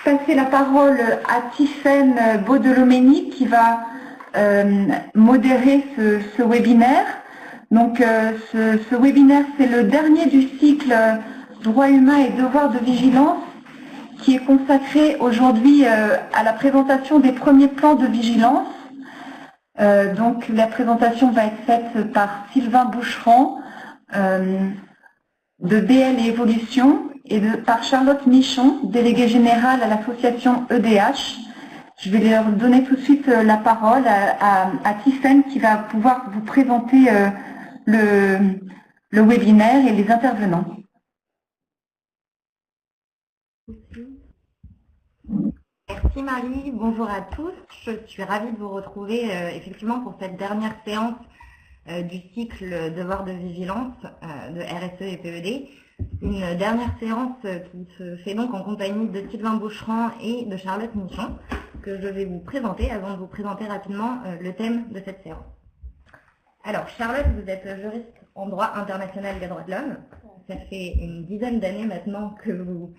passer la parole à Tiffaine Baudelomény qui va modérer ce webinaire. Donc ce webinaire, c'est le dernier du cycle Droits humains et devoirs de vigilance qui est consacré aujourd'hui à la présentation des premiers plans de vigilance. Donc la présentation va être faite par Sylvain Boucheron de BL et Évolution et par Charlotte Michon, déléguée générale à l'association EDH. Je vais leur donner tout de suite la parole à Tiffaine qui va pouvoir vous présenter le webinaire et les intervenants. Merci Marie, bonjour à tous. Je suis ravie de vous retrouver effectivement pour cette dernière séance du cycle Devoir de vigilance de RSE et PED. Une dernière séance qui se fait donc en compagnie de Sylvain Boucheron et de Charlotte Michon, que je vais vous présenter avant de vous présenter rapidement le thème de cette séance. Alors Charlotte, vous êtes juriste en droit international des droits de l'homme. Ça fait une dizaine d'années maintenant que vous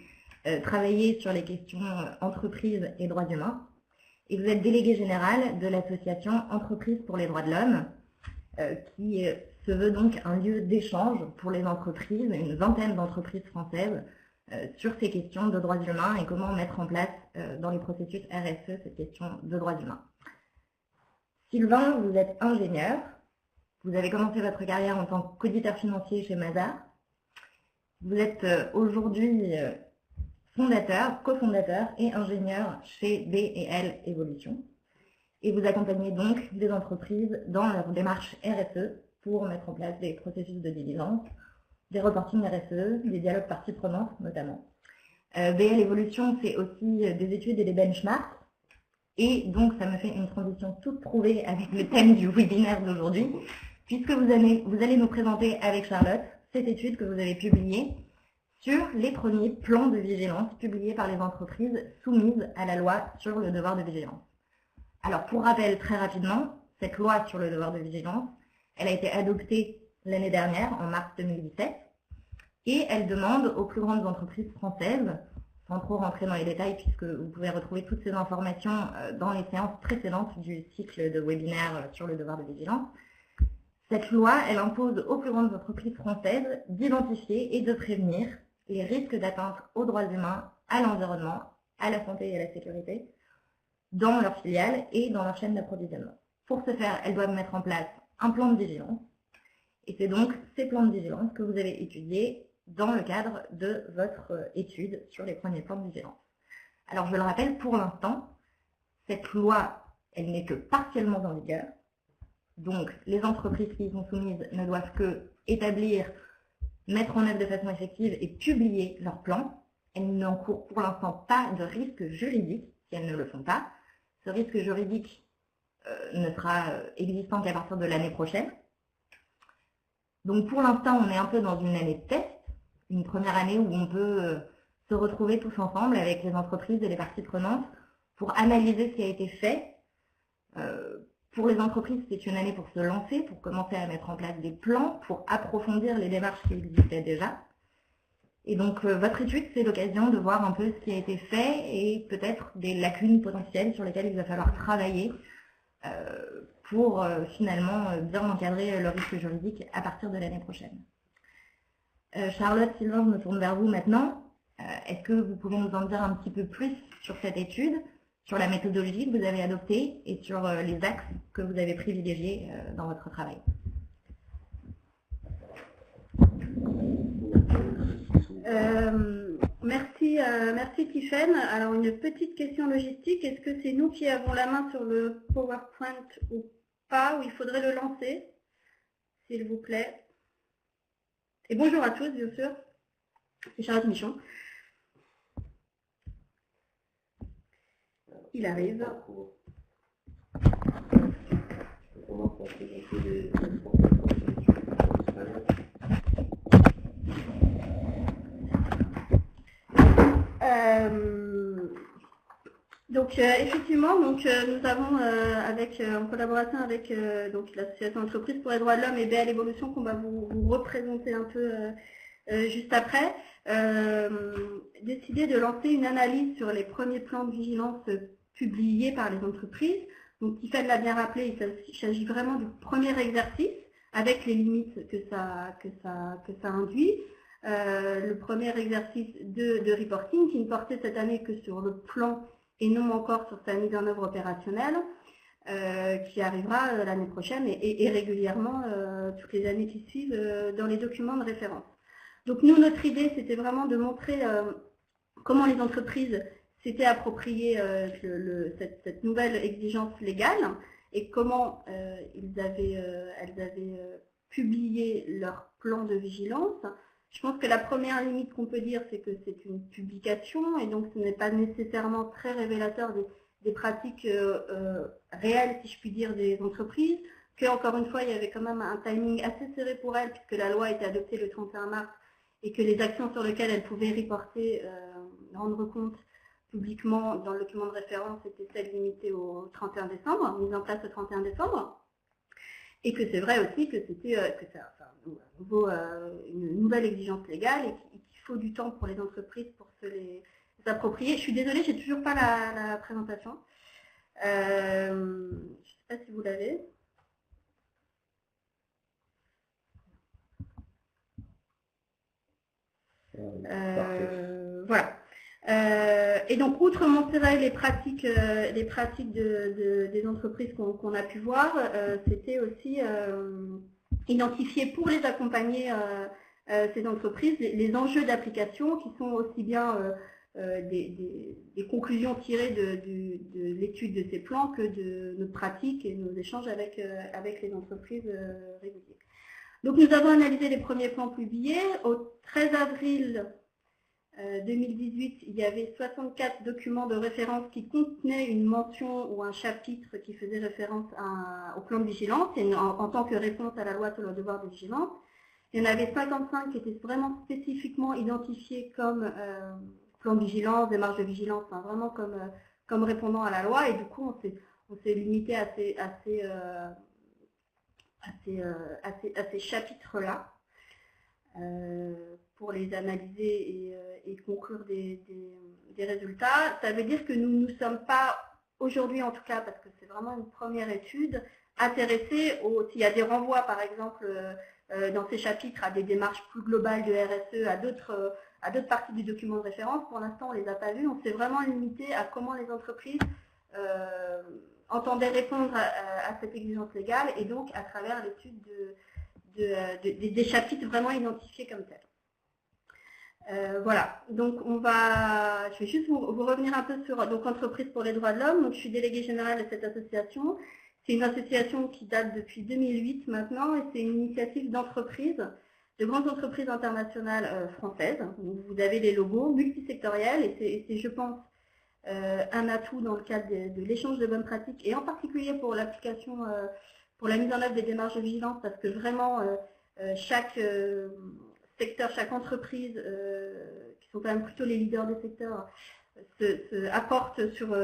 travaillez sur les questions entreprises et droits humains. Et vous êtes déléguée générale de l'association Entreprises pour les droits de l'homme, qui se veut donc un lieu d'échange pour les entreprises, une vingtaine d'entreprises françaises, sur ces questions de droits humains et comment mettre en place dans les processus RSE cette question de droits humains. Sylvain, vous êtes ingénieur. Vous avez commencé votre carrière en tant qu'auditeur financier chez Mazars. Vous êtes aujourd'hui fondateur, cofondateur et ingénieur chez B&L Évolution. Et vous accompagnez donc des entreprises dans leur démarche RSE pour mettre en place des processus de diligence, des reportings RSE, des dialogues parties prenantes notamment. B&L Évolution, c'est aussi des études et des benchmarks. Et donc, ça me fait une transition toute trouvée avec le thème du webinaire d'aujourd'hui, puisque vous allez nous présenter avec Charlotte cette étude que vous avez publiée sur les premiers plans de vigilance publiés par les entreprises soumises à la loi sur le devoir de vigilance. Alors, pour rappel, très rapidement, cette loi sur le devoir de vigilance, elle a été adoptée l'année dernière, en mars 2017, et elle demande aux plus grandes entreprises françaises, sans trop rentrer dans les détails, puisque vous pouvez retrouver toutes ces informations dans les séances précédentes du cycle de webinaire sur le devoir de vigilance. Cette loi, elle impose aux plus grandes entreprises françaises d'identifier et de prévenir les risques d'atteinte aux droits humains, à l'environnement, à la santé et à la sécurité, dans leurs filiales et dans leur chaîne d'approvisionnement. Pour ce faire, elles doivent mettre en place un plan de vigilance. Et c'est donc ces plans de vigilance que vous avez étudiés dans le cadre de votre étude sur les premiers plans de vigilance. Alors je le rappelle, pour l'instant, cette loi, elle n'est que partiellement en vigueur. Donc les entreprises qui y sont soumises ne doivent que établir, mettre en œuvre de façon effective et publier leur plan. Elles n'encourent pour l'instant pas de risque juridique si elles ne le font pas. Ce risque juridique ne sera existant qu'à partir de l'année prochaine. Donc pour l'instant, on est un peu dans une année de test, une première année où on peut se retrouver tous ensemble avec les entreprises et les parties prenantes pour analyser ce qui a été fait. Pour les entreprises, c'est une année pour se lancer, pour commencer à mettre en place des plans, pour approfondir les démarches qui existaient déjà. Et donc votre étude, c'est l'occasion de voir un peu ce qui a été fait et peut-être des lacunes potentielles sur lesquelles il va falloir travailler pour finalement bien encadrer le risque juridique à partir de l'année prochaine. Charlotte, Sylvain, je me tourne vers vous maintenant. Est-ce que vous pouvez nous en dire un petit peu plus sur cette étude, sur la méthodologie que vous avez adoptée et sur les axes que vous avez privilégiés dans votre travail? Merci Tiffaine. Alors une petite question logistique, est-ce que c'est nous qui avons la main sur le PowerPoint ou pas, ou il faudrait le lancer, s'il vous plaît? Et bonjour à tous, bien sûr, c'est Charlotte Michon. Il arrive. Donc effectivement, donc, nous avons en collaboration avec l'association Entreprises pour les droits de l'homme et B&L Évolution qu'on va vous représenter un peu juste après, décidé de lancer une analyse sur les premiers plans de vigilance publiés par les entreprises. Donc, Tiffany l'a bien rappelé, il s'agit vraiment du premier exercice avec les limites que ça induit. Le premier exercice de reporting qui ne portait cette année que sur le plan et non encore sur sa mise en œuvre opérationnelle, qui arrivera l'année prochaine et régulièrement toutes les années qui suivent dans les documents de référence. Donc nous, notre idée, c'était vraiment de montrer comment les entreprises s'étaient appropriées cette nouvelle exigence légale et comment elles avaient publié leur plan de vigilance. Je pense que la première limite qu'on peut dire, c'est que c'est une publication et donc ce n'est pas nécessairement très révélateur des pratiques réelles, si je puis dire, des entreprises, qu'encore une fois, il y avait quand même un timing assez serré pour elles, puisque la loi a été adoptée le 31 mars et que les actions sur lesquelles elles pouvaient reporter, rendre compte publiquement dans le document de référence étaient celles limitées au 31 décembre, mises en place le 31 décembre. Et que c'est vrai aussi que c'était une nouvelle exigence légale et qu'il faut du temps pour les entreprises pour se les approprier. Je suis désolée, j'ai toujours pas la présentation. Je ne sais pas si vous l'avez. Voilà. Et donc, outre montrer les pratiques des entreprises qu'on a pu voir, c'était aussi identifier pour les accompagner ces entreprises les enjeux d'application qui sont aussi bien des conclusions tirées de l'étude de ces plans que de nos pratiques et nos échanges avec les entreprises réguliers. Donc nous avons analysé les premiers plans publiés. Au 13 avril 2018, il y avait 64 documents de référence qui contenaient une mention ou un chapitre qui faisait référence au plan de vigilance et en tant que réponse à la loi sur le devoir de vigilance. Il y en avait 55 qui étaient vraiment spécifiquement identifiés comme plan de vigilance, démarche de vigilance, enfin, vraiment comme répondant à la loi. Et du coup, on s'est limité à ces chapitres-là pour les analyser et conclure des résultats. Ça veut dire que nous ne sommes pas, aujourd'hui en tout cas, parce que c'est vraiment une première étude, intéressés s'il y a des renvois, par exemple, dans ces chapitres à des démarches plus globales de RSE, à d'autres parties du document de référence. Pour l'instant, on ne les a pas vues. On s'est vraiment limité à comment les entreprises entendaient répondre à cette exigence légale et donc à travers l'étude des chapitres vraiment identifiés comme tels. Voilà, donc je vais juste vous revenir un peu sur Entreprises pour les droits de l'homme. Donc je suis déléguée générale de cette association. C'est une association qui date depuis 2008 maintenant et c'est une initiative d'entreprises, de grandes entreprises internationales françaises. Donc, vous avez les logos multisectoriels et c'est je pense un atout dans le cadre de l'échange de bonnes pratiques et en particulier pour l'application, pour la mise en œuvre des démarches de vigilance parce que vraiment chaque secteur, chaque entreprise, qui sont quand même plutôt les leaders des secteurs, apportent sur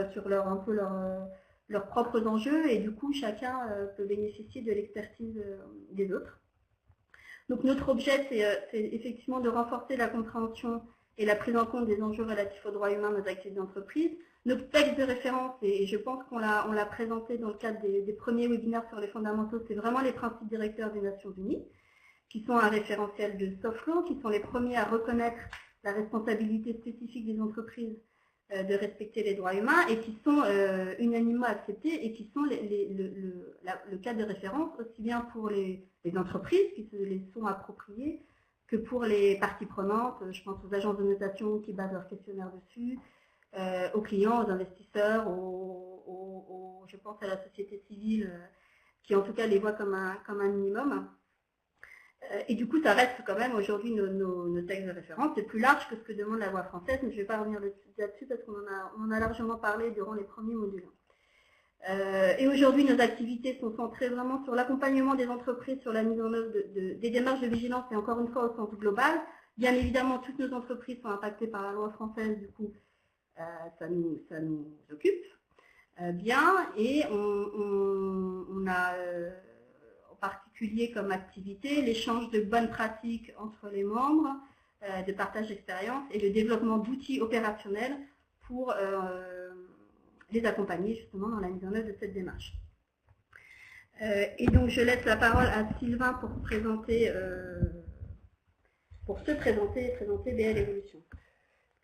leurs propres enjeux et du coup chacun peut bénéficier de l'expertise des autres. Donc notre objet c'est effectivement de renforcer la compréhension et la prise en compte des enjeux relatifs aux droits humains dans nos activités d'entreprise. Notre texte de référence, et je pense qu'on l'a présenté dans le cadre des premiers webinaires sur les fondamentaux, c'est vraiment les principes directeurs des Nations Unies, qui sont un référentiel de soft law, qui sont les premiers à reconnaître la responsabilité spécifique des entreprises de respecter les droits humains et qui sont unanimement acceptés et qui sont le cadre de référence aussi bien pour les entreprises qui se les sont appropriées que pour les parties prenantes. Je pense aux agences de notation qui basent leur questionnaire dessus, aux clients, aux investisseurs, je pense à la société civile qui en tout cas les voit comme un minimum. Et du coup, ça reste quand même aujourd'hui nos textes de référence. C'est plus large que ce que demande la loi française, mais je ne vais pas revenir là-dessus parce qu'on en a largement parlé durant les premiers modules. Et aujourd'hui, nos activités sont centrées vraiment sur l'accompagnement des entreprises, sur la mise en œuvre des démarches de vigilance et encore une fois au sens global. Bien évidemment, toutes nos entreprises sont impactées par la loi française, du coup, ça nous occupe bien. Et on a en particulier comme activité l'échange de bonnes pratiques entre les membres, de partage d'expérience et le développement d'outils opérationnels pour les accompagner justement dans la mise en œuvre de cette démarche. Et donc je laisse la parole à Sylvain pour se présenter et présenter BL Evolution.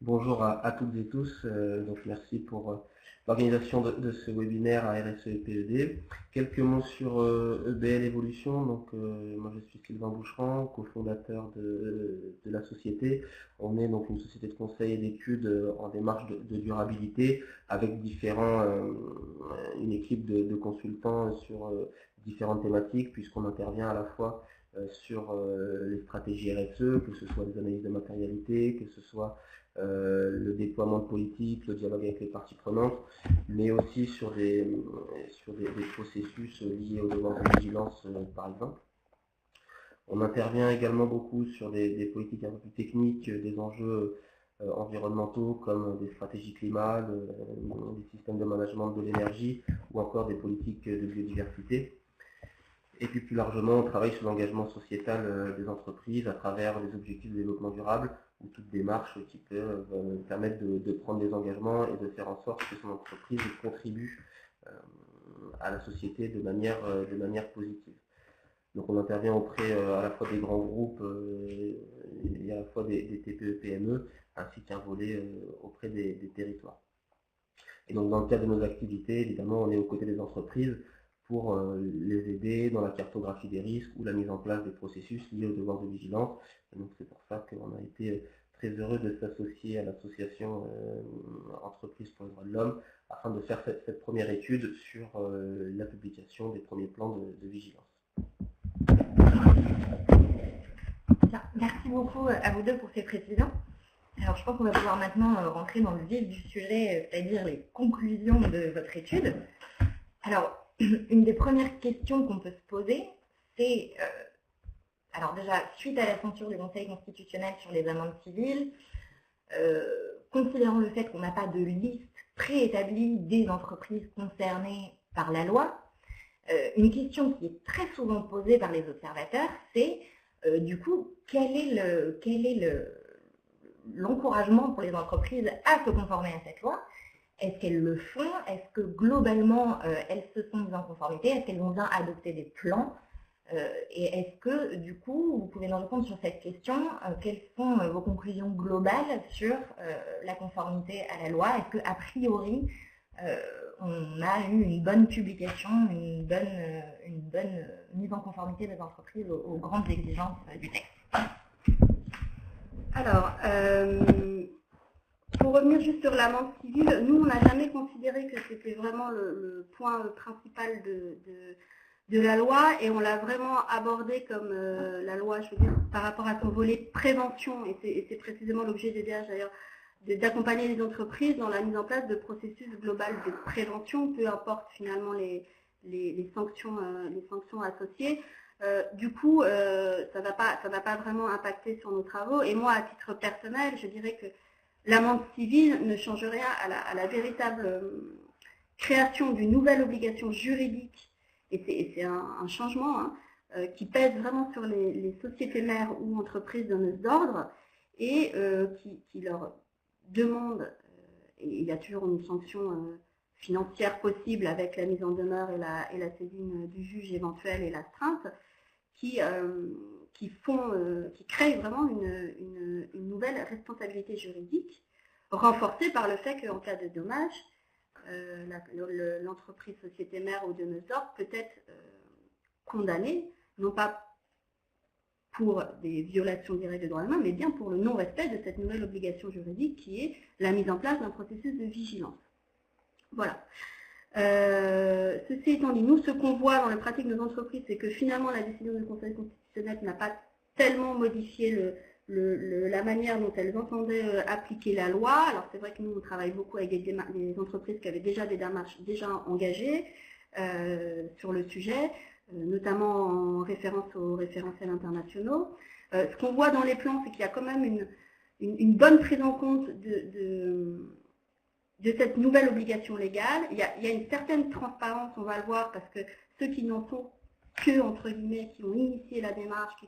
Bonjour à toutes et tous, donc merci pour l'organisation de ce webinaire à RSE et PED. Quelques mots sur BL Evolution. Donc, moi je suis Sylvain Boucheran, cofondateur de la société. On est donc une société de conseil et d'études en démarche de durabilité avec une équipe de consultants sur différentes thématiques, puisqu'on intervient à la fois sur les stratégies RSE, que ce soit des analyses de matérialité, que ce soit le déploiement de politique, le dialogue avec les parties prenantes, mais aussi sur des processus liés au devoir de vigilance, par exemple. On intervient également beaucoup sur des politiques un peu plus techniques, des enjeux environnementaux comme des stratégies climat, des systèmes de management de l'énergie ou encore des politiques de biodiversité. Et puis plus largement, on travaille sur l'engagement sociétal des entreprises à travers les objectifs de développement durable ou toute démarche qui peut permettre de prendre des engagements et de faire en sorte que son entreprise contribue à la société de manière positive. Donc on intervient auprès à la fois des grands groupes et à la fois des TPE-PME, ainsi qu'un volet auprès des territoires. Et donc dans le cadre de nos activités, évidemment, on est aux côtés des entreprises pour les aider dans la cartographie des risques ou la mise en place des processus liés au devoir de vigilance. Et donc c'est pour ça qu'on a été très heureux de s'associer à l'association Entreprises pour les droits de l'homme afin de faire cette première étude sur la publication des premiers plans de vigilance. Bien, merci beaucoup à vous deux pour ces précisions. Alors je pense qu'on va pouvoir maintenant rentrer dans le vif du sujet, c'est-à-dire les conclusions de votre étude. Alors, une des premières questions qu'on peut se poser, c'est, alors déjà, suite à la censure du Conseil constitutionnel sur les amendes civiles, considérant le fait qu'on n'a pas de liste préétablie des entreprises concernées par la loi, une question qui est très souvent posée par les observateurs, c'est du coup, quel est l'encouragement pour les entreprises à se conformer à cette loi? Est-ce qu'elles le font? Est-ce que globalement, elles se sont mises en conformité? Est-ce qu'elles vont bien adopter des plans? Et est-ce que, du coup, vous pouvez nous répondre sur cette question? Quelles sont vos conclusions globales sur la conformité à la loi? Est-ce qu'a priori, on a eu une bonne publication, une bonne mise en conformité des entreprises aux grandes exigences du texte? Alors, pour revenir juste sur l'amende civile, nous, on n'a jamais considéré que c'était vraiment le point principal de la loi et on l'a vraiment abordé comme la loi, je veux dire, par rapport à son volet prévention, et c'est précisément l'objet des DH d'ailleurs, d'accompagner les entreprises dans la mise en place de processus global de prévention, peu importe finalement les sanctions associées. Du coup, ça va pas vraiment impacter sur nos travaux. Et moi, à titre personnel, je dirais que l'amende civile ne change rien à la véritable création d'une nouvelle obligation juridique. Et c'est un changement qui pèse vraiment sur les sociétés mères ou entreprises donneuses d'ordre et qui leur demande, et il y a toujours une sanction financière possible avec la mise en demeure et la saisine du juge éventuelle et l'astreinte, qui créent vraiment une nouvelle responsabilité juridique, renforcée par le fait qu'en cas de dommage, l'entreprise société mère ou donneuse d'ordre peut être condamnée, non pas pour des violations directes des droits humains, mais bien pour le non-respect de cette nouvelle obligation juridique qui est la mise en place d'un processus de vigilance. Voilà. Ceci étant dit, nous, ce qu'on voit dans la pratique de nos entreprises, c'est que finalement la décision du Conseil constitutionnel n'a pas tellement modifié la manière dont elles entendaient appliquer la loi. Alors c'est vrai que nous, on travaille beaucoup avec des entreprises qui avaient déjà des démarches déjà engagées sur le sujet, notamment en référence aux référentiels internationaux. Ce qu'on voit dans les plans, c'est qu'il y a quand même une bonne prise en compte de cette nouvelle obligation légale. Il y a une certaine transparence, on va le voir, parce que ceux qui n'en sont que, entre guillemets, qui ont initié la démarche, qui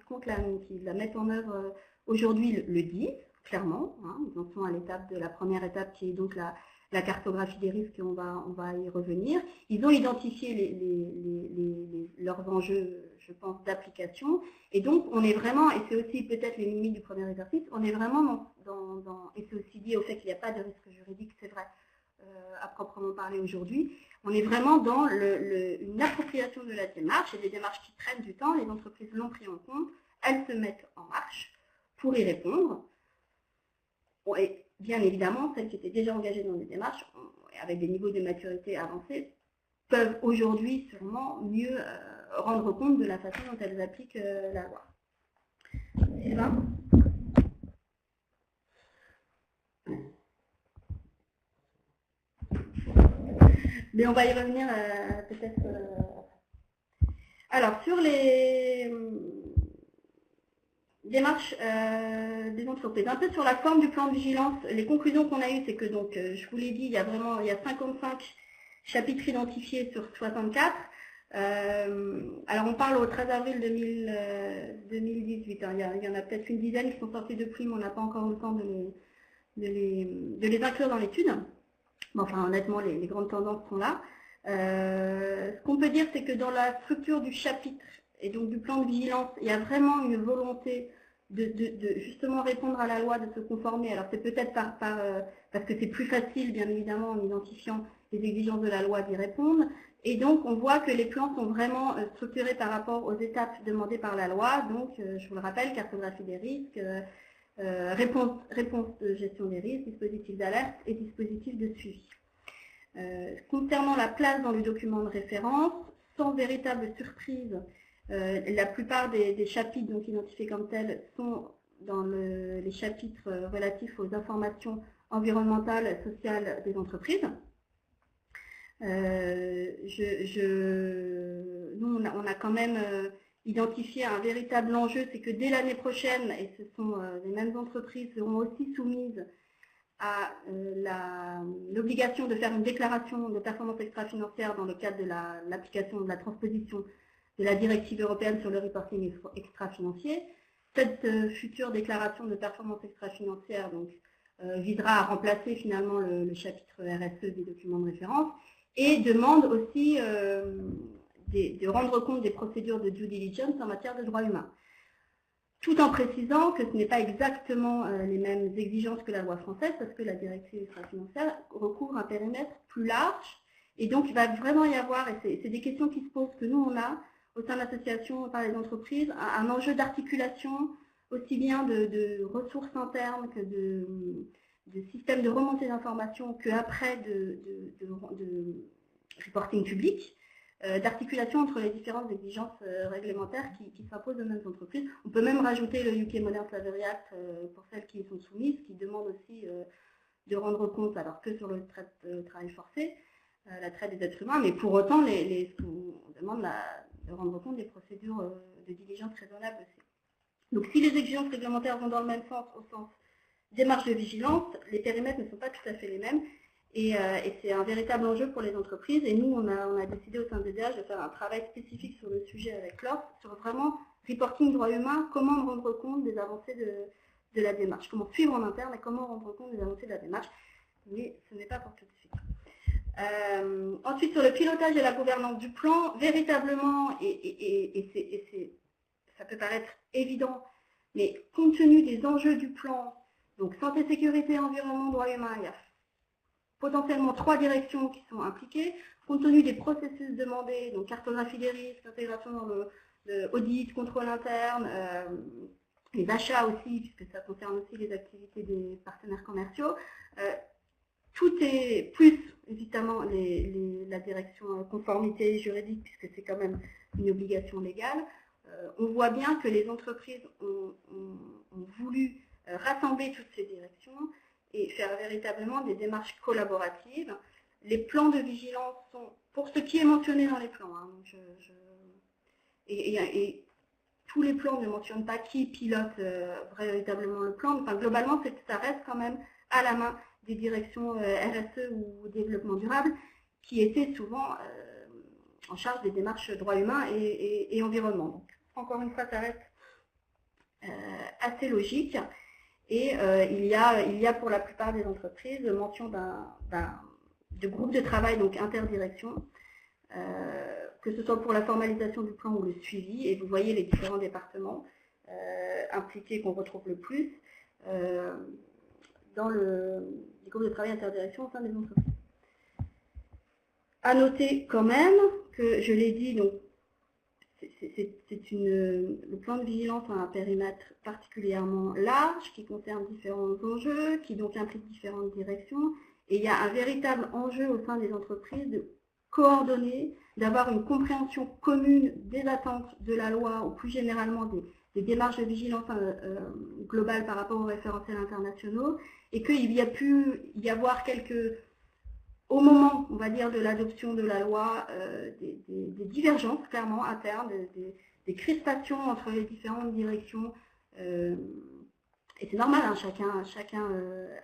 la mettent en œuvre aujourd'hui le disent, clairement. Hein, ils en sont à l'étape de la première étape qui est donc la cartographie des risques, et on va y revenir. Ils ont identifié leurs enjeux, je pense, d'application. Et donc, on est vraiment, et c'est aussi peut-être les limites du premier exercice, on est vraiment et c'est aussi lié au fait qu'il n'y a pas de risque juridique, c'est vrai, à proprement parler aujourd'hui, on est vraiment dans une appropriation de la démarche, et des démarches qui prennent du temps, les entreprises l'ont pris en compte, elles se mettent en marche pour y répondre. Et bien évidemment, celles qui étaient déjà engagées dans des démarches, avec des niveaux de maturité avancés, peuvent aujourd'hui sûrement mieux rendre compte de la façon dont elles appliquent la loi. Sylvain ? Mais on va y revenir peut-être. Alors, sur les démarches des entreprises, un peu sur la forme du plan de vigilance, les conclusions qu'on a eues, c'est que, donc, je vous l'ai dit, il y a 55 chapitres identifiés sur 64. Alors, on parle au 13 avril 2018. Hein, il y en a peut-être une dizaine qui sont sortis depuis, mais on n'a pas encore eu le temps de les inclure dans l'étude. Bon, enfin, honnêtement, les grandes tendances sont là. Ce qu'on peut dire, c'est que dans la structure du chapitre et donc du plan de vigilance, il y a vraiment une volonté de justement répondre à la loi, de se conformer. Alors, c'est peut-être parce que c'est plus facile, bien évidemment, en identifiant les exigences de la loi d'y répondre. Et donc, on voit que les plans sont vraiment structurés par rapport aux étapes demandées par la loi. Donc, je vous le rappelle, cartographie des risques, réponse de gestion des risques, dispositif d'alerte et dispositif de suivi. Concernant la place dans le document de référence, sans véritable surprise, la plupart des chapitres donc identifiés comme tels sont dans les chapitres relatifs aux informations environnementales et sociales des entreprises. Nous, on a quand même identifié un véritable enjeu, c'est que dès l'année prochaine, et ce sont les mêmes entreprises seront aussi soumises à l'obligation de faire une déclaration de performance extra-financière dans le cadre de l'application de la transposition de la directive européenne sur le reporting extra-financier. Cette future déclaration de performance extra-financière visera à remplacer finalement le chapitre RSE des documents de référence et demande aussi de rendre compte des procédures de due diligence en matière de droits humains. Tout en précisant que ce n'est pas exactement les mêmes exigences que la loi française, parce que la directive extra-financière recouvre un périmètre plus large, et donc il va vraiment y avoir, et c'est des questions qui se posent, que nous on a au sein de l'association par les entreprises, un enjeu d'articulation aussi bien de ressources internes que de systèmes de remontée d'informations qu'après de reporting public, d'articulation entre les différentes exigences réglementaires qui s'imposent aux mêmes entreprises. On peut même rajouter le UK Modern Slavery Act pour celles qui y sont soumises, qui demande aussi de rendre compte, alors que sur le travail forcé, la traite des êtres humains, mais pour autant, on demande de rendre compte des procédures de diligence raisonnables aussi. Donc si les exigences réglementaires vont dans le même sens, au sens démarche de vigilance, les périmètres ne sont pas tout à fait les mêmes. Et c'est un véritable enjeu pour les entreprises. Et nous, on a décidé au sein de DDH de faire un travail spécifique sur le sujet avec l'ORF, sur vraiment reporting droits humains, comment rendre compte des avancées de la démarche, comment suivre en interne et comment rendre compte des avancées de la démarche. Mais ce n'est pas pour tout de suite. Ensuite, sur le pilotage et la gouvernance du plan, véritablement, ça peut paraître évident, mais compte tenu des enjeux du plan, donc santé, sécurité, environnement, droits humains, il y a potentiellement 3 directions qui sont impliquées, compte tenu des processus demandés, donc cartographie des risques, intégration dans le audit, contrôle interne, les achats aussi, puisque ça concerne aussi les activités des partenaires commerciaux. Tout est plus, évidemment, la direction conformité juridique, puisque c'est quand même une obligation légale. On voit bien que les entreprises ont voulu rassembler toutes ces directions et faire véritablement des démarches collaboratives. Les plans de vigilance sont, pour ce qui est mentionné dans les plans, hein, et tous les plans ne mentionnent pas qui pilote véritablement le plan. Enfin, globalement, ça reste quand même à la main des directions RSE ou développement durable, qui étaient souvent en charge des démarches droits humains et environnement. Donc, encore une fois, ça reste assez logique. Et il y a pour la plupart des entreprises mention de groupe de travail, donc interdirection, que ce soit pour la formalisation du plan ou le suivi. Et vous voyez les différents départements impliqués qu'on retrouve le plus dans les groupes de travail interdirection au sein des entreprises. À noter quand même que, je l'ai dit, donc le plan de vigilance a un périmètre particulièrement large qui concerne différents enjeux, qui donc implique différentes directions. Et il y a un véritable enjeu au sein des entreprises de coordonner, d'avoir une compréhension commune des attentes de la loi ou plus généralement des démarches de vigilance globale par rapport aux référentiels internationaux, et qu'il y a pu y avoir au moment, on va dire, de l'adoption de la loi, des divergences clairement internes, des crispations entre les différentes directions. Et c'est normal, hein, chacun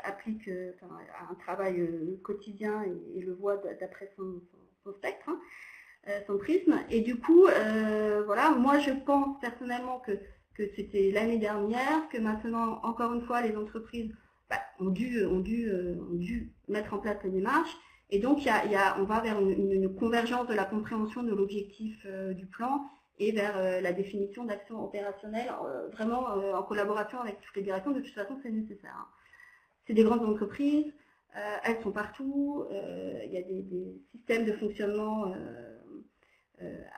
applique un travail quotidien et le voit d'après son spectre, hein, son prisme. Et du coup, voilà, moi je pense personnellement que c'était l'année dernière, que maintenant, encore une fois, les entreprises ont dû mettre en place les démarches. Et donc, on va vers une convergence de la compréhension de l'objectif du plan et vers la définition d'actions opérationnelles, vraiment en collaboration avec toutes les directions. De toute façon, c'est nécessaire. Hein. C'est des grandes entreprises, elles sont partout, il y a des systèmes de fonctionnement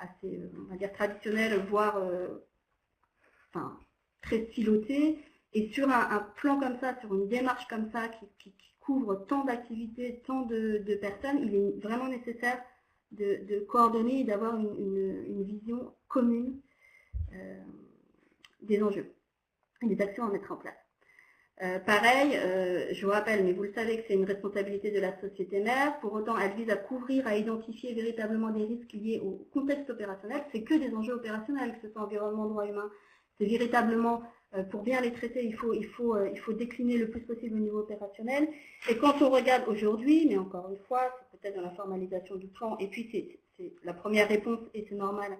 assez, on va dire, traditionnels, voire très silotés. Et sur un plan comme ça, sur une démarche comme ça, qui couvre tant d'activités, tant de personnes, il est vraiment nécessaire de coordonner et d'avoir une vision commune des enjeux et des actions à mettre en place. Pareil, je vous rappelle, mais vous le savez, que c'est une responsabilité de la société mère. Pour autant, elle vise à couvrir, à identifier véritablement des risques liés au contexte opérationnel. C'est que des enjeux opérationnels, que ce soit environnement, droit humain. C'est véritablement, pour bien les traiter, il faut décliner le plus possible au niveau opérationnel. Et quand on regarde aujourd'hui, mais encore une fois, c'est peut-être dans la formalisation du plan, et puis c'est la première réponse, et c'est normal,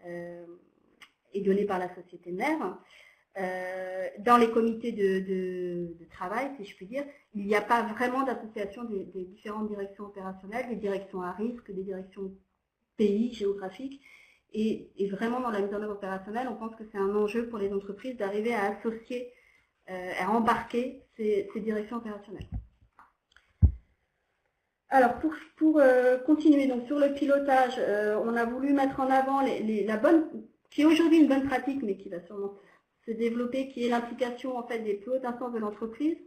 est donnée par la société mère. Dans les comités de travail, si je puis dire, il n'y a pas vraiment d'association des différentes directions opérationnelles, des directions à risque, des directions pays, géographiques. Et vraiment, dans la mise en œuvre opérationnelle, on pense que c'est un enjeu pour les entreprises d'arriver à associer, à embarquer ces directions opérationnelles. Alors, pour continuer, donc sur le pilotage, on a voulu mettre en avant la bonne, qui est aujourd'hui une bonne pratique, mais qui va sûrement se développer, qui est l'implication en fait des plus hautes instances de l'entreprise,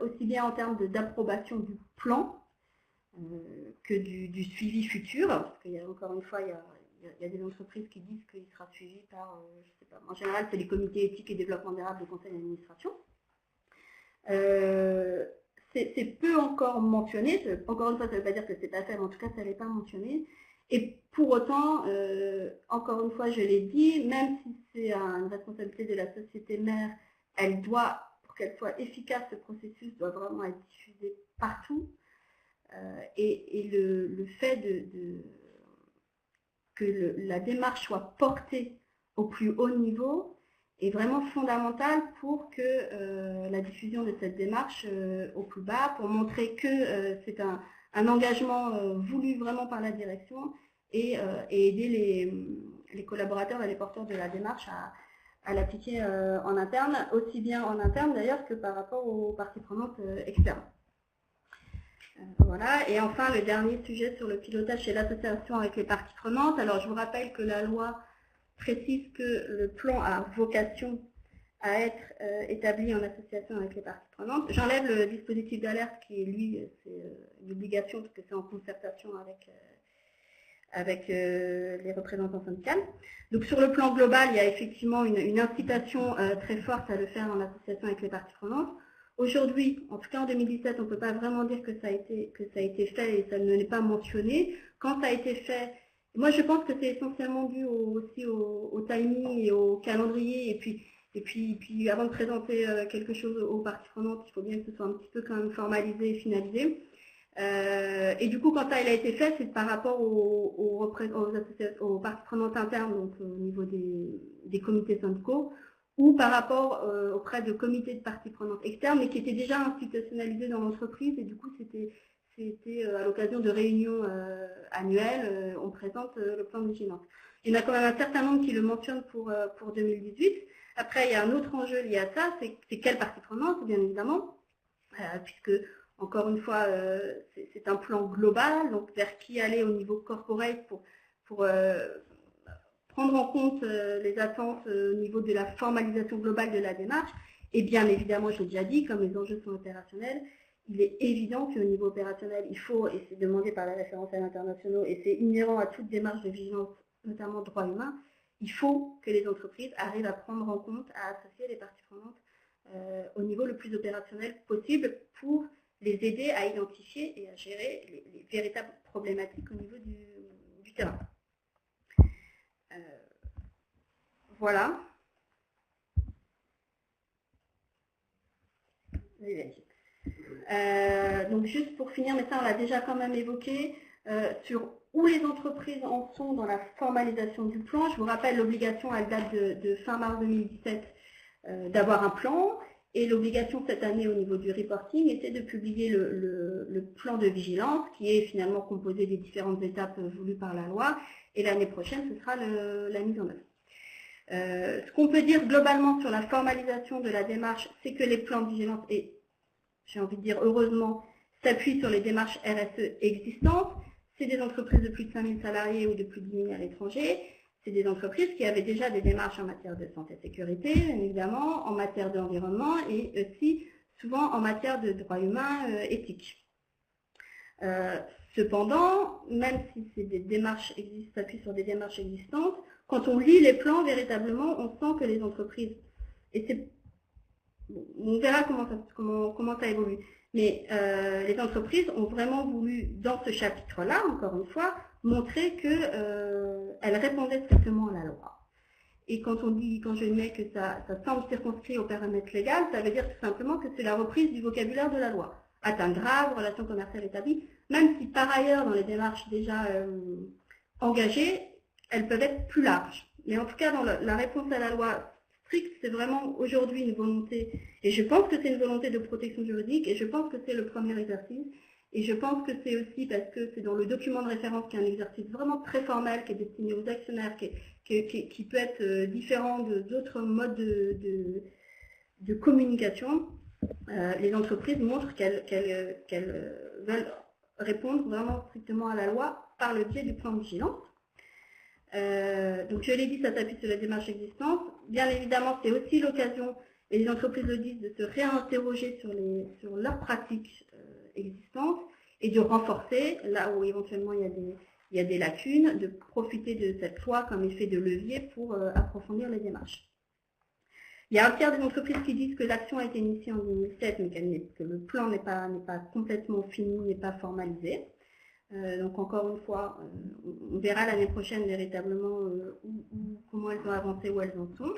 aussi bien en termes d'approbation du plan que du suivi futur, parce qu'il y a encore une fois, il y a des entreprises qui disent qu'il sera suivi par, je sais pas, en général, c'est les comités éthiques et développement durable des conseils d'administration. C'est peu encore mentionné, encore une fois, ça ne veut pas dire que c'est pas fait, mais en tout cas, ça n'est pas mentionné. Et pour autant, encore une fois, je l'ai dit, même si c'est une responsabilité de la société mère, elle doit, pour qu'elle soit efficace, ce processus doit vraiment être diffusé partout. Et le fait que la démarche soit portée au plus haut niveau est vraiment fondamental pour que la diffusion de cette démarche au plus bas, pour montrer que c'est un engagement voulu vraiment par la direction et aider les collaborateurs et les porteurs de la démarche à l'appliquer en interne, aussi bien en interne d'ailleurs que par rapport aux parties prenantes externes. Voilà. Et enfin, le dernier sujet sur le pilotage, c'est l'association avec les parties prenantes. Alors, je vous rappelle que la loi précise que le plan a vocation à être établi en association avec les parties prenantes. J'enlève le dispositif d'alerte qui, lui, c'est une obligation parce que c'est en concertation avec les représentants syndicaux. Donc, sur le plan global, il y a effectivement une incitation très forte à le faire en association avec les parties prenantes. Aujourd'hui, en tout cas en 2017, on ne peut pas vraiment dire que ça a été fait et ça ne l'est pas mentionné. Quand ça a été fait, moi je pense que c'est essentiellement dû aussi au timing et au calendrier. Et puis avant de présenter quelque chose aux parties prenantes, il faut bien que ce soit un petit peu quand même formalisé et finalisé. Et du coup, quand ça a été fait, c'est par rapport aux parties prenantes internes, donc au niveau des comités syndicaux, ou par rapport auprès de comités de parties prenantes externes, mais qui étaient déjà institutionnalisés dans l'entreprise, et du coup c'était à l'occasion de réunions annuelles, on présente le plan de vigilance. Il y en a quand même un certain nombre qui le mentionnent pour 2018. Après, il y a un autre enjeu lié à ça, c'est quelle partie prenante, bien évidemment, puisque, encore une fois, c'est un plan global, donc vers qui aller au niveau corporate pour prendre en compte les attentes au niveau de la formalisation globale de la démarche. Et bien évidemment, je l'ai déjà dit, comme les enjeux sont opérationnels, il est évident qu'au niveau opérationnel, il faut, et c'est demandé par les référentiels internationaux, et c'est inhérent à toute démarche de vigilance, notamment droit humain, il faut que les entreprises arrivent à prendre en compte, à associer les parties prenantes au niveau le plus opérationnel possible pour les aider à identifier et à gérer les véritables problématiques au niveau du terrain. Voilà. Donc juste pour finir, mais ça on l'a déjà quand même évoqué, sur où les entreprises en sont dans la formalisation du plan. Je vous rappelle, l'obligation, elle date de fin mars 2017 d'avoir un plan, et l'obligation cette année au niveau du reporting était de publier le plan de vigilance, qui est finalement composé des différentes étapes voulues par la loi, et l'année prochaine ce sera la mise en œuvre. Ce qu'on peut dire globalement sur la formalisation de la démarche, c'est que les plans de vigilance, et j'ai envie de dire heureusement, s'appuient sur les démarches RSE existantes. C'est des entreprises de plus de 5000 salariés ou de plus de 10 000 à l'étranger. C'est des entreprises qui avaient déjà des démarches en matière de santé et sécurité, évidemment, en matière d'environnement et aussi souvent en matière de droits humains éthiques. Cependant, même si ces démarches s'appuient sur des démarches existantes, quand on lit les plans, véritablement, on sent que les entreprises, et on verra comment ça évolue, mais les entreprises ont vraiment voulu, dans ce chapitre-là, encore une fois, montrer qu'elles répondaient strictement à la loi. Et quand je mets que ça semble circonscrit au périmètre légal, ça veut dire tout simplement que c'est la reprise du vocabulaire de la loi. Atteinte grave, relations commerciales établies, même si par ailleurs, dans les démarches déjà engagées, elles peuvent être plus larges. Mais en tout cas, dans la réponse à la loi stricte, c'est vraiment aujourd'hui une volonté, et je pense que c'est une volonté de protection juridique, et je pense que c'est le premier exercice, et je pense que c'est aussi parce que c'est dans le document de référence qu'il y a un exercice vraiment très formel qui est destiné aux actionnaires, qui peut être différent d'autres modes de communication. Les entreprises montrent qu'elles veulent répondre vraiment strictement à la loi par le biais du plan de vigilance. Donc je l'ai dit, ça s'appuie sur la démarche existante. Bien évidemment, c'est aussi l'occasion, et les entreprises le disent, de se réinterroger sur leurs pratiques existantes et de renforcer, là où éventuellement il y a des lacunes, de profiter de cette loi comme effet de levier pour approfondir les démarches. Il y a un tiers des entreprises qui disent que l'action a été initiée en 2007, mais que le plan n'est pas complètement fini, n'est pas formalisé. Donc encore une fois, on verra l'année prochaine véritablement comment elles ont avancé, où elles en sont.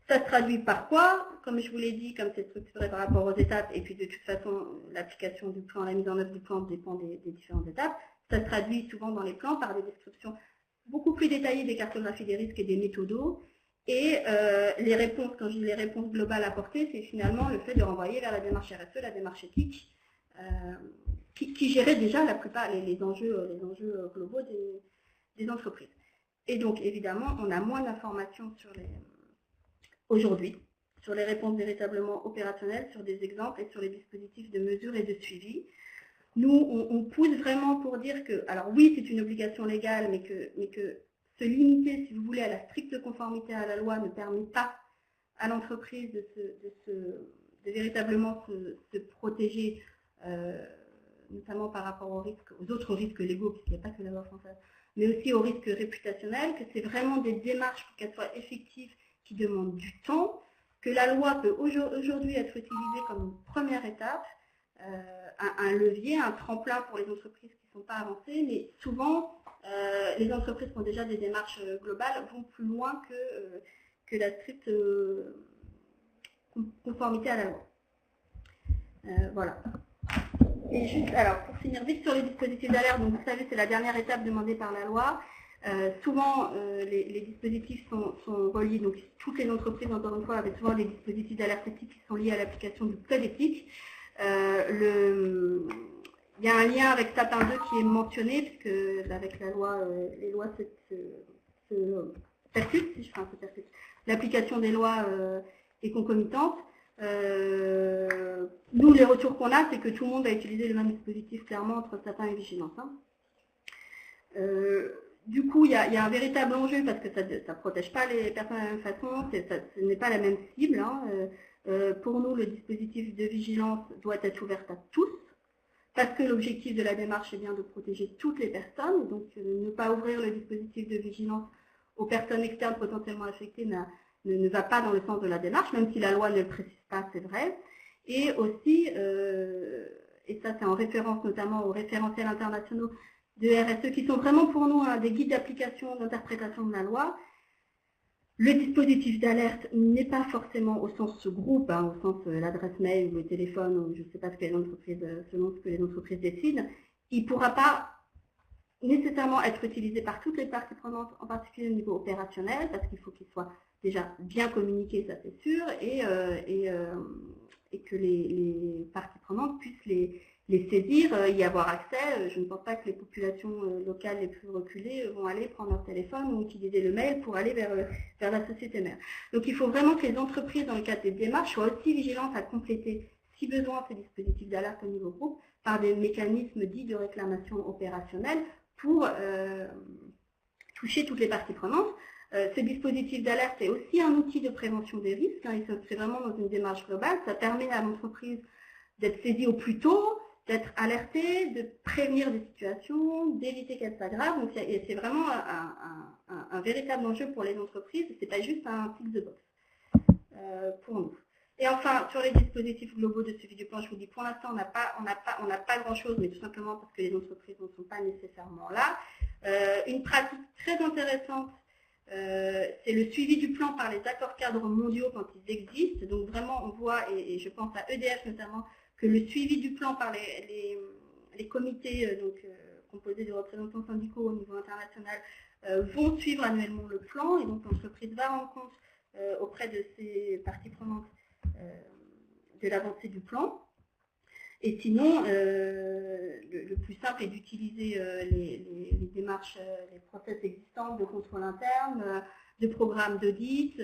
Ça se traduit par quoi? Comme je vous l'ai dit, comme c'est structuré par rapport aux étapes, et puis de toute façon, l'application du plan, la mise en œuvre du plan dépend des différentes étapes, ça se traduit souvent dans les plans par des descriptions beaucoup plus détaillées des cartographies des risques et des méthodos. Et les réponses, quand je dis les réponses globales apportées, c'est finalement le fait de renvoyer vers la démarche RSE, la démarche éthique, qui gérait déjà la plupart les enjeux globaux des entreprises. Et donc, évidemment, on a moins d'informations aujourd'hui sur les réponses véritablement opérationnelles, sur des exemples et sur les dispositifs de mesure et de suivi. Nous, on pousse vraiment pour dire que, alors oui, c'est une obligation légale, mais que se limiter, si vous voulez, à la stricte conformité à la loi ne permet pas à l'entreprise de véritablement se protéger, notamment par rapport aux autres risques légaux, puisqu'il n'y a pas que la loi française, mais aussi aux risques réputationnels, que c'est vraiment des démarches pour qu'elles soient effectives qui demandent du temps, que la loi peut aujourd'hui être utilisée comme une première étape, un levier, un tremplin pour les entreprises qui ne sont pas avancées, mais souvent, les entreprises qui ont déjà des démarches globales vont plus loin que la stricte conformité à la loi. Voilà. Et juste, alors, pour finir vite sur les dispositifs d'alerte, donc vous savez, c'est la dernière étape demandée par la loi. Souvent, les dispositifs sont reliés, donc toutes les entreprises, encore une fois, avec souvent des dispositifs d'alerte éthique qui sont liés à l'application du code éthique. Il y a un lien avec Sapin 2 qui est mentionné, puisque avec la loi, les lois se percutent, l'application des lois est concomitante. Nous, les retours qu'on a, c'est que tout le monde a utilisé le même dispositif clairement entre Sapin et Vigilance. Du coup, il y a un véritable enjeu parce que ça ne protège pas les personnes de la même façon, ce n'est pas la même cible. Pour nous, le dispositif de vigilance doit être ouvert à tous, parce que l'objectif de la démarche est bien de protéger toutes les personnes. Donc, ne pas ouvrir le dispositif de vigilance aux personnes externes potentiellement affectées ne va pas dans le sens de la démarche, même si la loi ne le précise pas, c'est vrai. Et aussi, et ça c'est en référence notamment aux référentiels internationaux de RSE, qui sont vraiment pour nous des guides d'application, d'interprétation de la loi. Le dispositif d'alerte n'est pas forcément au sens groupe, au sens l'adresse mail ou le téléphone, ou je ne sais pas selon ce que les entreprises décident. Il ne pourra pas nécessairement être utilisé par toutes les parties prenantes, en particulier au niveau opérationnel, parce qu'il faut qu'il soit déjà bien communiqué, ça c'est sûr, et que les parties prenantes puissent les saisir, y avoir accès. Je ne pense pas que les populations locales les plus reculées vont aller prendre leur téléphone ou utiliser le mail pour aller vers la société mère. Donc il faut vraiment que les entreprises, dans le cadre des démarches, soient aussi vigilantes à compléter, si besoin, ces dispositifs d'alerte au niveau groupe par des mécanismes dits de réclamation opérationnelle pour toucher toutes les parties prenantes. Ce dispositif d'alerte est aussi un outil de prévention des risques. Il s'inscrit vraiment dans une démarche globale. Ça permet à l'entreprise d'être saisie au plus tôt, d'être alertée, de prévenir des situations, d'éviter qu'elles s'aggravent. Donc c'est vraiment un véritable enjeu pour les entreprises. Ce n'est pas juste un tick the box pour nous. Et enfin, sur les dispositifs globaux de suivi du plan, je vous dis pour l'instant, on n'a pas grand-chose, mais tout simplement parce que les entreprises ne sont pas nécessairement là. Une pratique très intéressante, c'est le suivi du plan par les accords cadres mondiaux quand ils existent. Donc vraiment, on voit, et je pense à EDF notamment, que le suivi du plan par les comités composés de représentants syndicaux au niveau international vont suivre annuellement le plan, et donc l'entreprise va rendre compte auprès de ses parties prenantes de l'avancée du plan. Et sinon, le plus simple est d'utiliser les démarches, les process existants de contrôle interne, de programmes d'audit.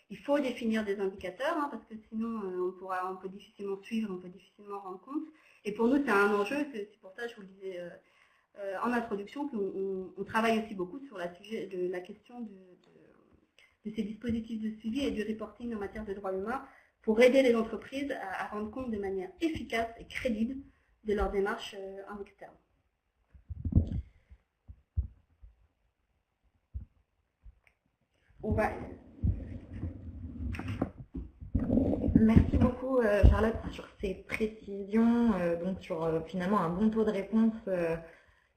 Il faut définir des indicateurs, parce que sinon on peut difficilement suivre, on peut difficilement rendre compte. Et pour nous, c'est un enjeu, c'est pour ça que je vous le disais en introduction, qu'on travaille aussi beaucoup sur la question de ces dispositifs de suivi et du reporting en matière de droits humains, pour aider les entreprises à rendre compte de manière efficace et crédible de leur démarche en externe. Merci beaucoup Charlotte sur ces précisions, donc sur finalement un bon taux de réponse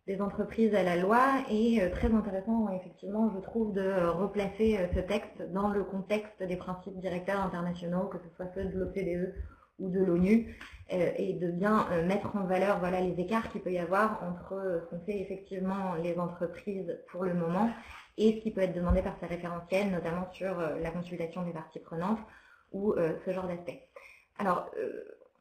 des entreprises à la loi, et très intéressant effectivement je trouve de replacer ce texte dans le contexte des principes directeurs internationaux, que ce soit ceux de l'OCDE ou de l'ONU, et de bien mettre en valeur les écarts qu'il peut y avoir entre ce qu'ont fait effectivement les entreprises pour le moment et ce qui peut être demandé par ces référentiels, notamment sur la consultation des parties prenantes ou ce genre d'aspect. Alors,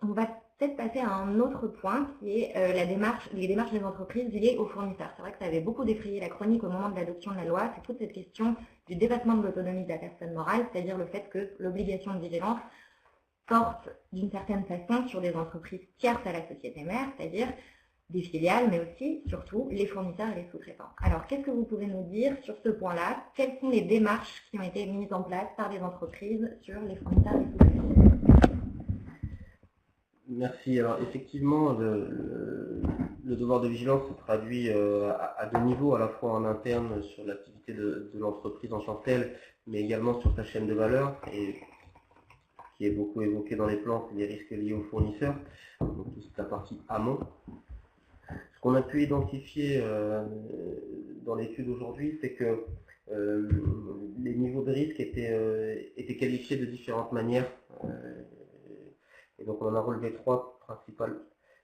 on va peut-être passer à un autre point qui est les démarches des entreprises liées aux fournisseurs. C'est vrai que ça avait beaucoup défrayé la chronique au moment de l'adoption de la loi, c'est toute cette question du dépassement de l'autonomie de la personne morale, c'est-à-dire le fait que l'obligation de vigilance porte d'une certaine façon sur des entreprises tierces à la société mère, c'est-à-dire des filiales, mais aussi, surtout, les fournisseurs et les sous-traitants. Alors, qu'est-ce que vous pouvez nous dire sur ce point-là? Quelles sont les démarches qui ont été mises en place par les entreprises sur les fournisseurs et les sous-traitants? Merci. Alors, effectivement, le devoir de vigilance se traduit à deux niveaux, à la fois en interne sur l'activité de l'entreprise en tant que telle, mais également sur sa chaîne de valeur, et qui est beaucoup évoqué dans les plans, c'est les risques liés aux fournisseurs, donc toute la partie amont. Ce qu'on a pu identifier dans l'étude aujourd'hui, c'est que les niveaux de risque étaient qualifiés de différentes manières. Et donc on en a relevé trois principales,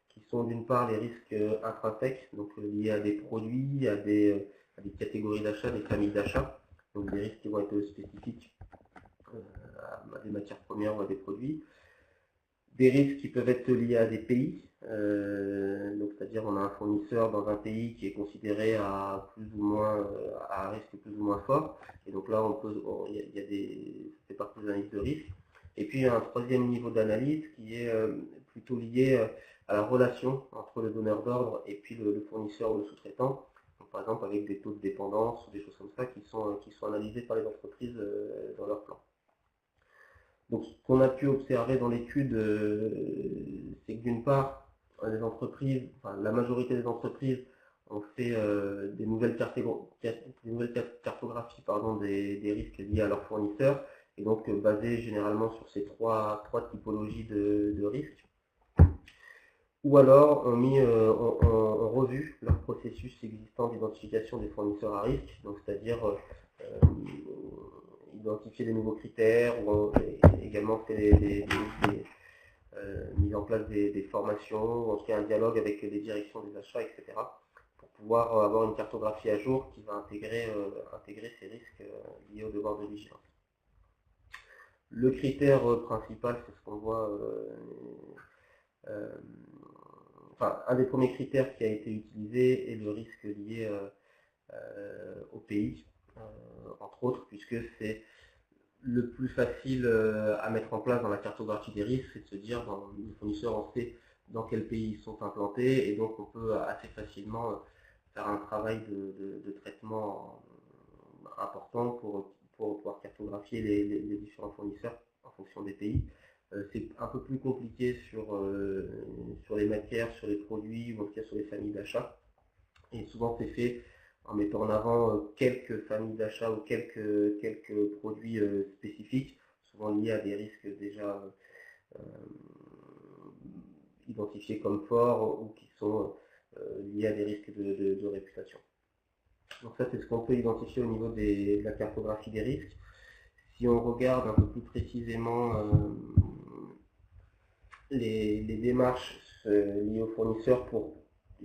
qui sont d'une part les risques intrinsèques, donc liés à des produits, à des des catégories d'achat, des familles d'achat, donc des risques qui vont être spécifiques à des matières premières ou à des produits. Des risques qui peuvent être liés à des pays, donc c'est-à-dire on a un fournisseur dans un pays qui est considéré à plus ou moins à un risque plus ou moins fort, et donc là il y a des, ça fait partie des analyses de risque. Et puis il y a un troisième niveau d'analyse qui est plutôt lié à la relation entre le donneur d'ordre et puis le fournisseur ou le sous-traitant, par exemple avec des taux de dépendance ou des choses comme ça qui sont analysés par les entreprises dans leur plan. Donc, ce qu'on a pu observer dans l'étude, c'est que d'une part, les entreprises, enfin, la majorité des entreprises ont fait des nouvelles cartographies des risques liés à leurs fournisseurs, et donc basées généralement sur ces trois typologies de risques. Ou alors ont revu leur processus existant d'identification des fournisseurs à risque, donc c'est-à-dire identifier des nouveaux critères, ou également fait mis en place des formations, ou en tout cas un dialogue avec les directions des achats, etc. pour pouvoir avoir une cartographie à jour qui va intégrer ces risques liés au devoir de vigilance. Le critère principal, c'est ce qu'on voit, un des premiers critères qui a été utilisé est le risque lié au pays, entre autres, puisque c'est le plus facile à mettre en place dans la cartographie des risques, c'est de se dire, les fournisseurs, on sait dans quel pays ils sont implantés, et donc on peut assez facilement faire un travail de traitement important pour pouvoir cartographier les différents fournisseurs en fonction des pays. C'est un peu plus compliqué sur les matières, sur les produits, ou en tout cas sur les familles d'achat, et souvent c'est fait en mettant en avant quelques familles d'achat ou quelques produits spécifiques, souvent liés à des risques déjà identifiés comme forts ou qui sont liés à des risques de réputation. Donc ça, c'est ce qu'on peut identifier au niveau de la cartographie des risques. Si on regarde un peu plus précisément les démarches liées aux fournisseurs pour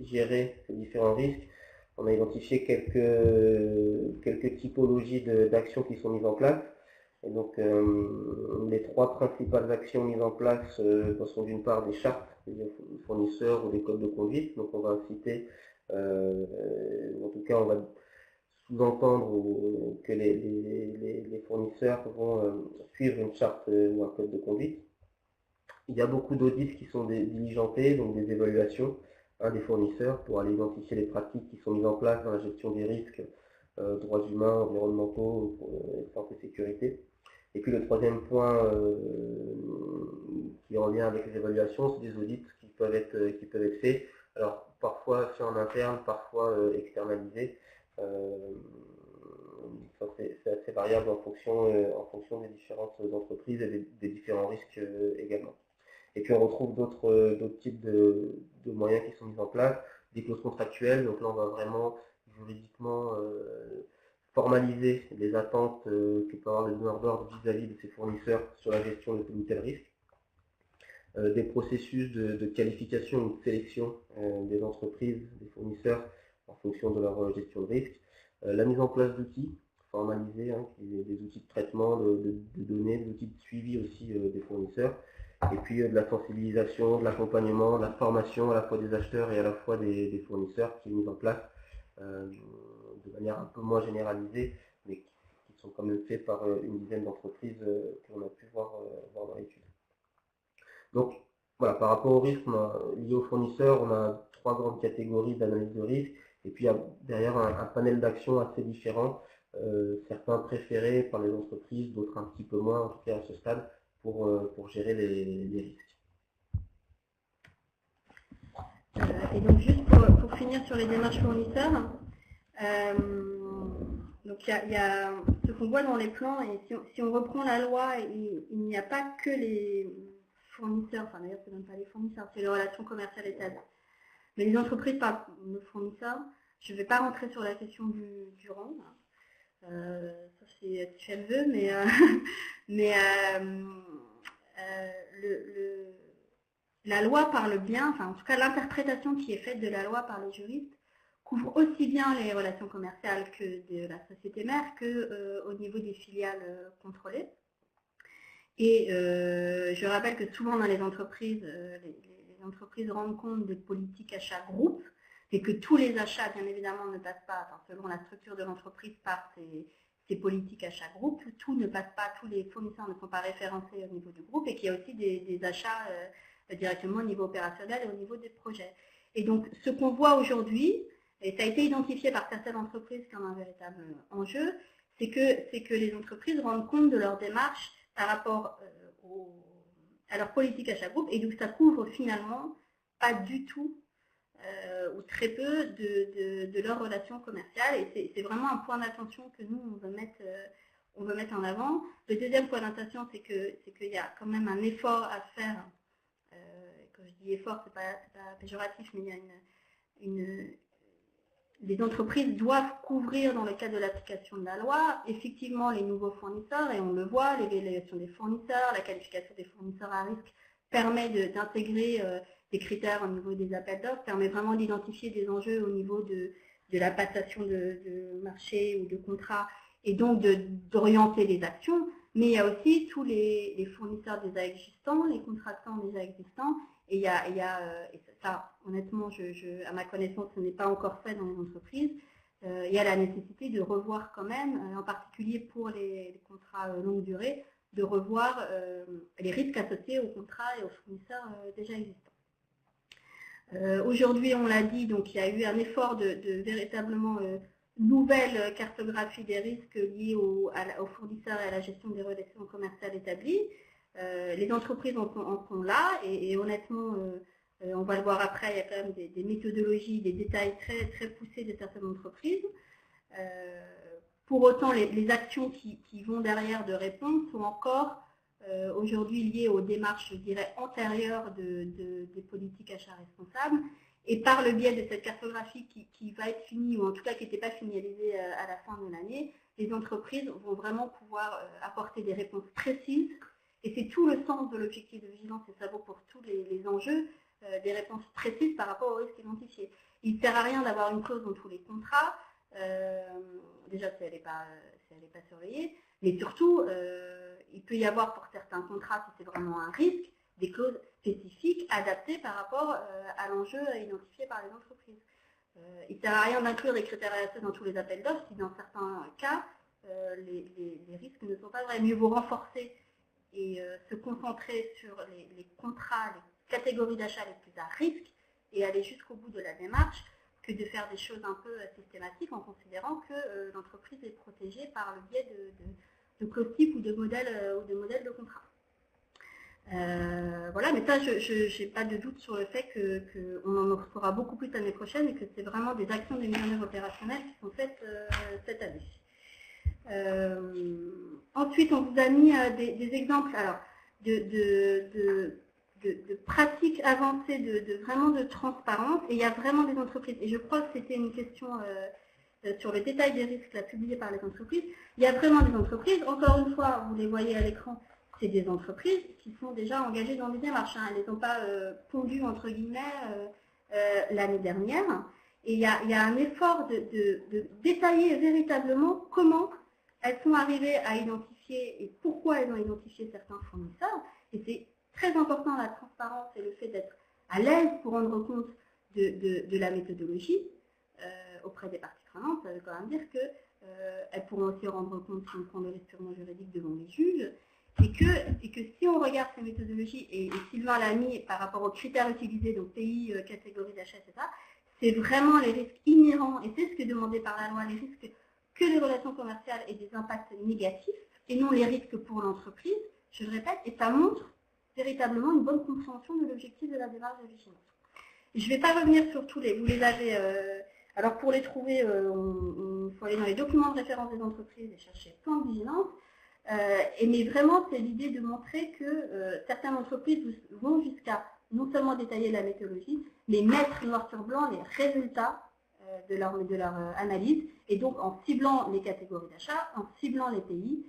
gérer ces différents risques, on a identifié quelques typologies d'actions qui sont mises en place. Et donc, les trois principales actions mises en place sont d'une part des chartes des fournisseurs ou des codes de conduite. Donc, on va citer, en tout cas, on va sous-entendre que les fournisseurs vont suivre une charte ou un code de conduite. Il y a beaucoup d'audits qui sont diligentés, donc des évaluations des fournisseurs pour aller identifier les pratiques qui sont mises en place dans la gestion des risques, droits humains, environnementaux, santé, sécurité. Et puis le troisième point qui est en lien avec les évaluations, c'est des audits qui peuvent être faits, alors parfois faits en interne, parfois externalisés. C'est assez variable en fonction des différentes entreprises et des différents risques également. Et puis on retrouve d'autres types de moyens qui sont mis en place, des clauses contractuelles, donc là on va vraiment juridiquement formaliser les attentes que peut avoir le donneur d'ordre vis-à-vis de ses fournisseurs sur la gestion de tel ou tel risque, des processus de qualification ou de sélection des entreprises, des fournisseurs en fonction de leur gestion de risque, la mise en place d'outils formalisés, des outils de traitement de données, des outils de suivi aussi des fournisseurs, et puis de la sensibilisation, de l'accompagnement, de la formation à la fois des acheteurs et à la fois des fournisseurs qui est mise en place de manière un peu moins généralisée, mais qui sont quand même faits par une dizaine d'entreprises qu'on a pu voir dans l'étude. Donc voilà, par rapport au risque lié aux fournisseurs, on a trois grandes catégories d'analyse de risque, et puis il y a derrière un panel d'actions assez différents, certains préférés par les entreprises, d'autres un petit peu moins, en tout cas à ce stade, pour gérer les risques. Et donc juste pour finir sur les démarches fournisseurs, donc il y a ce qu'on voit dans les plans, et si on reprend la loi, il n'y a pas que les fournisseurs, enfin d'ailleurs c'est même pas les fournisseurs, c'est les relations commerciales établies. Mais les entreprises par nos fournisseurs, je ne vais pas rentrer sur la question du rang, ça c'est si elle veut, mais la loi parle bien, enfin en tout cas l'interprétation qui est faite de la loi par les juristes couvre aussi bien les relations commerciales que de la société mère qu'au niveau des filiales contrôlées. Et je rappelle que souvent dans les entreprises rendent compte des politiques achats groupe, et que tous les achats, bien évidemment, ne passent pas, enfin, selon la structure de l'entreprise, par ces politiques achats groupe. Tout ne passe pas, tous les fournisseurs ne sont pas référencés au niveau du groupe, et qu'il y a aussi des achats directement au niveau opérationnel et au niveau des projets. Et donc, ce qu'on voit aujourd'hui, et ça a été identifié par certaines entreprises comme un véritable enjeu, c'est que les entreprises rendent compte de leur démarche par rapport à leur politique achat groupe, et donc ça couvre finalement pas du tout ou très peu de leurs relations commerciales, et c'est vraiment un point d'attention que nous, on veut mettre en avant. Le deuxième point d'attention, c'est qu'il y a quand même un effort à faire. Quand je dis effort, c'est pas péjoratif, mais il y a les entreprises doivent couvrir, dans le cadre de l'application de la loi, effectivement les nouveaux fournisseurs, et on le voit, l'évaluation des fournisseurs, la qualification des fournisseurs à risque permet d'intégrer des critères au niveau des appels d'offres, permet vraiment d'identifier des enjeux au niveau de la passation de marché ou de contrat, et donc d'orienter les actions. Mais il y a aussi tous les fournisseurs déjà existants, les contractants déjà existants, et il y a et ça, honnêtement, à ma connaissance, ce n'est pas encore fait dans les entreprises. Il y a la nécessité de revoir quand même, en particulier pour les contrats longue durée, de revoir les risques associés aux contrats et aux fournisseurs déjà existants. Aujourd'hui, on l'a dit, donc il y a eu un effort de véritablement nouvelle cartographie des risques liés aux fournisseurs et à la gestion des relations commerciales établies. Les entreprises en sont là, et honnêtement, on va le voir après, il y a quand même des méthodologies, des détails très, très poussés de certaines entreprises. Pour autant, les actions qui vont derrière de réponse sont encore aujourd'hui liées aux démarches, je dirais, antérieures des politiques achats responsables. Et par le biais de cette cartographie qui va être finie, ou en tout cas qui n'était pas finalisée à la fin de l'année, les entreprises vont vraiment pouvoir apporter des réponses précises. Et c'est tout le sens de l'objectif de vigilance, et ça vaut pour tous les enjeux, des réponses précises par rapport aux risques identifiés. Il ne sert à rien d'avoir une clause dans tous les contrats, déjà si elle n'est pas surveillée, mais surtout, il peut y avoir pour certains contrats, si c'est vraiment un risque, des clauses spécifiques adaptées par rapport à l'enjeu identifié par les entreprises. Il ne sert à rien d'inclure des critères RSE dans tous les appels d'offres si dans certains cas, les risques ne sont pas vrais. Mieux vaut renforcer et se concentrer sur les contrats, les catégories d'achat les plus à risque, et aller jusqu'au bout de la démarche, que de faire des choses un peu systématiques en considérant que l'entreprise est protégée par le biais de clauses types ou de modèles de contrat. Voilà, mais ça, je n'ai pas de doute sur le fait qu'on en fera beaucoup plus l'année prochaine, et que c'est vraiment des actions de mise en œuvre opérationnelle qui sont faites cette année. Ensuite, on vous a mis des exemples alors, de pratiques avancées, vraiment de transparence, et il y a vraiment des entreprises, et je crois que c'était une question sur le détail des risques là, publié par les entreprises. Il y a vraiment des entreprises, encore une fois, vous les voyez à l'écran, c'est des entreprises qui sont déjà engagées dans des démarches. Elles ne les ont pas pondues, entre guillemets, l'année dernière. Et il y a un effort de détailler véritablement comment elles sont arrivées à identifier et pourquoi elles ont identifié certains fournisseurs. Et c'est très important, la transparence et le fait d'être à l'aise pour rendre compte de la méthodologie auprès des parties prenantes. Ça veut quand même dire qu'elles pourront aussi rendre compte, si on prend le risque purement juridique, devant les juges. Et que si on regarde ces méthodologies, et Sylvain l'a mis par rapport aux critères utilisés, donc pays, catégorie d'achat, etc., c'est vraiment les risques inhérents, et c'est ce que est demandé par la loi, les risques que les relations commerciales aient des impacts négatifs, et non les risques pour l'entreprise, je le répète, et ça montre véritablement une bonne compréhension de l'objectif de la démarche de vigilance. Je ne vais pas revenir sur tous vous les avez, alors pour les trouver, il faut aller dans les documents de référence des entreprises et chercher plan de vigilance. Mais vraiment, c'est l'idée de montrer que certaines entreprises vont jusqu'à non seulement détailler la méthodologie, mais mettre noir sur blanc les résultats de leur analyse, et donc en ciblant les catégories d'achat, en ciblant les pays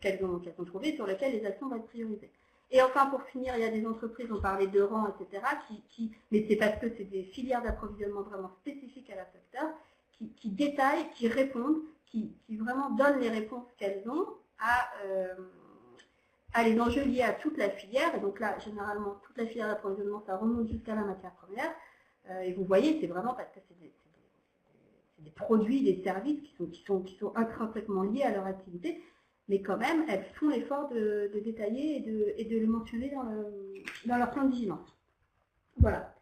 qu'elles ont trouvés, sur lesquels les actions vont être priorisées. Et enfin, pour finir, il y a des entreprises, on parlait de rang, etc., mais c'est parce que c'est des filières d'approvisionnement vraiment spécifiques à leur secteur, qui détaillent, qui répondent, qui vraiment donnent les réponses qu'elles ont à les enjeux liés à toute la filière. Et donc là, généralement, toute la filière d'approvisionnement, ça remonte jusqu'à la matière première. Et vous voyez, c'est vraiment parce que c'est des produits, des services qui sont intrinsèquement liés à leur activité. Mais quand même, elles font l'effort de détailler et de le mentionner dans leur plan de vigilance. Voilà.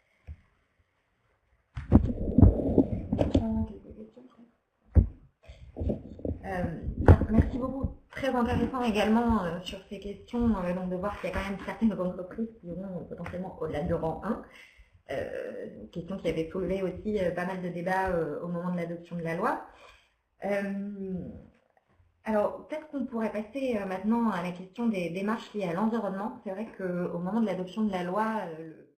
Merci beaucoup. Très intéressant également sur ces questions, donc de voir qu'il y a quand même certaines entreprises qui vont potentiellement au-delà de rang 1. Question qui avait soulevé aussi pas mal de débats au moment de l'adoption de la loi. Alors, peut-être qu'on pourrait passer maintenant à la question des démarches liées à l'environnement. C'est vrai qu'au moment de l'adoption de la loi, le